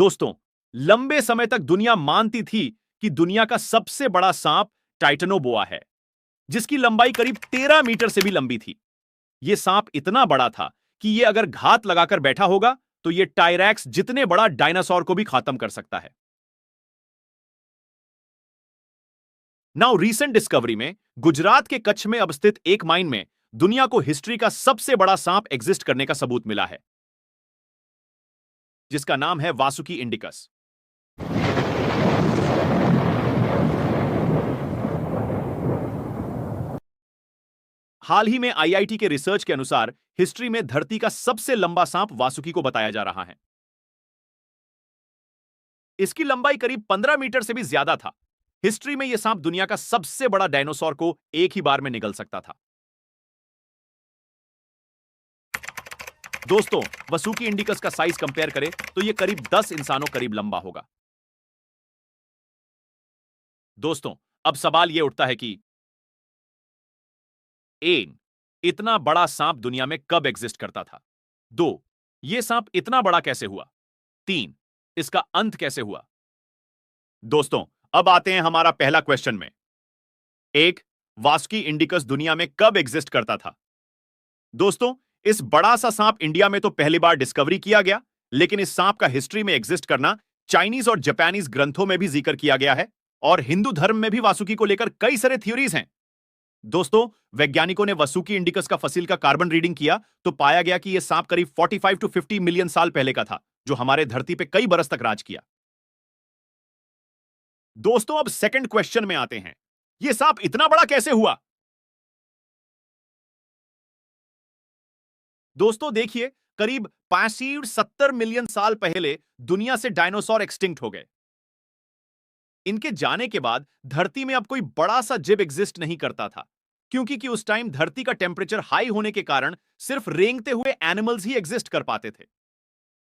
दोस्तों, लंबे समय तक दुनिया मानती थी कि दुनिया का सबसे बड़ा सांप टाइटनोबोआ है, जिसकी लंबाई करीब 13 मीटर से भी लंबी थी। यह सांप इतना बड़ा था कि यह अगर घात लगाकर बैठा होगा तो यह टायरैक्स जितने बड़ा डायनासोर को भी खत्म कर सकता है। नाउ रीसेंट डिस्कवरी में गुजरात के कच्छ में अवस्थित एक माइन में दुनिया को हिस्ट्री का सबसे बड़ा सांप एग्जिस्ट करने का सबूत मिला है, जिसका नाम है वासुकी इंडिकस। हाल ही में आईआईटी के रिसर्च के अनुसार हिस्ट्री में धरती का सबसे लंबा सांप वासुकी को बताया जा रहा है। इसकी लंबाई करीब 15 मीटर से भी ज्यादा था। हिस्ट्री में यह सांप दुनिया का सबसे बड़ा डायनासोर को एक ही बार में निगल सकता था। दोस्तों, वासुकी इंडिकस का साइज कंपेयर करें तो यह करीब 10 इंसानों करीब लंबा होगा। दोस्तों, अब सवाल यह उठता है कि एक, इतना बड़ा सांप दुनिया में कब एग्जिस्ट करता था? दो, यह सांप इतना बड़ा कैसे हुआ? तीन, इसका अंत कैसे हुआ? दोस्तों, अब आते हैं हमारा पहला क्वेश्चन में। एक, वासुकी इंडिकस दुनिया में कब एग्जिस्ट करता था? दोस्तों, इस बड़ा सा सांप इंडिया में तो पहली बार डिस्कवरी किया गया, लेकिन इस सांप का हिस्ट्री में एग्जिस्ट करना चाइनीज और जापानीज ग्रंथों में भी जिक्र किया गया है, और हिंदू धर्म में भी वासुकी को लेकर कई सारे थ्योरीज हैं। दोस्तों, वैज्ञानिकों ने वासुकी इंडिकस का फसील का कार्बन रीडिंग किया तो पाया गया कि यह सांप करीब 45 टू 50 मिलियन साल पहले का था, जो हमारे धरती पे कई बरस तक राज किया। दोस्तों, अब सेकंड क्वेश्चन में आते हैं। यह सांप इतना बड़ा कैसे हुआ? दोस्तों देखिए, करीब 65-70 मिलियन साल पहले दुनिया से डायनासोर एक्सटिंक्ट हो गए। इनके जाने के बाद धरती में अब कोई बड़ा सा जीव एग्जिस्ट नहीं करता था, क्योंकि उस टाइम धरती का टेम्परेचर हाई होने के कारण सिर्फ रेंगते हुए एनिमल्स ही एग्जिस्ट कर पाते थे।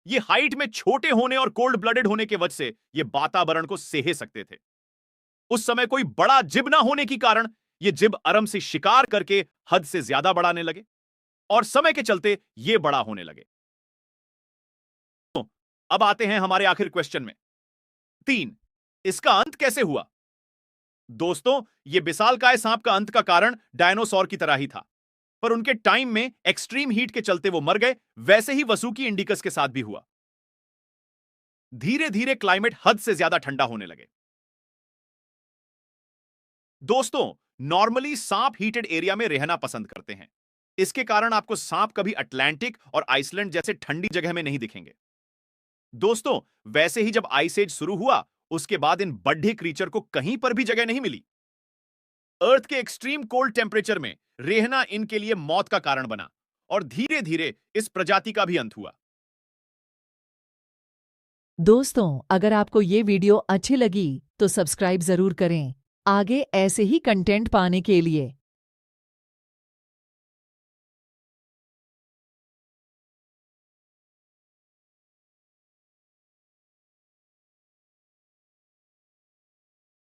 ये हाइट में छोटे होने और कोल्ड ब्लडेड होने के वजह से ये वातावरण को सह सकते थे। उस समय कोई बड़ा जिब ना होने के कारण ये जिब आराम से शिकार करके हद से ज्यादा बढ़ाने लगे और समय के चलते ये बड़ा होने लगे। तो अब आते हैं हमारे आखिर क्वेश्चन में। तीन, इसका अंत कैसे हुआ? दोस्तों, ये विशालकाय सांप का अंत का कारण डायनासोर की तरह ही था, पर उनके टाइम में एक्सट्रीम हीट के चलते वो मर गए। वैसे ही वासुकी इंडिकस के साथ भी हुआ। धीरे धीरे क्लाइमेट हद से ज्यादा ठंडा होने लगे। दोस्तों, नॉर्मली सांप हीटेड एरिया में रहना पसंद करते हैं। इसके कारण आपको सांप कभी अटलांटिक और आइसलैंड जैसे ठंडी जगह में नहीं दिखेंगे। दोस्तों, वैसे ही जब आइस एज शुरू हुआ, उसके बाद इन बड्ढे क्रीचर को कहीं पर भी जगह नहीं मिली। अर्थ के एक्सट्रीम कोल्ड टेम्परेचर में रहना इनके लिए मौत का कारण बना और धीरे धीरे इस प्रजाति का भी अंत हुआ। दोस्तों, अगर आपको ये वीडियो अच्छी लगी तो सब्सक्राइब जरूर करें आगे ऐसे ही कंटेंट पाने के लिए।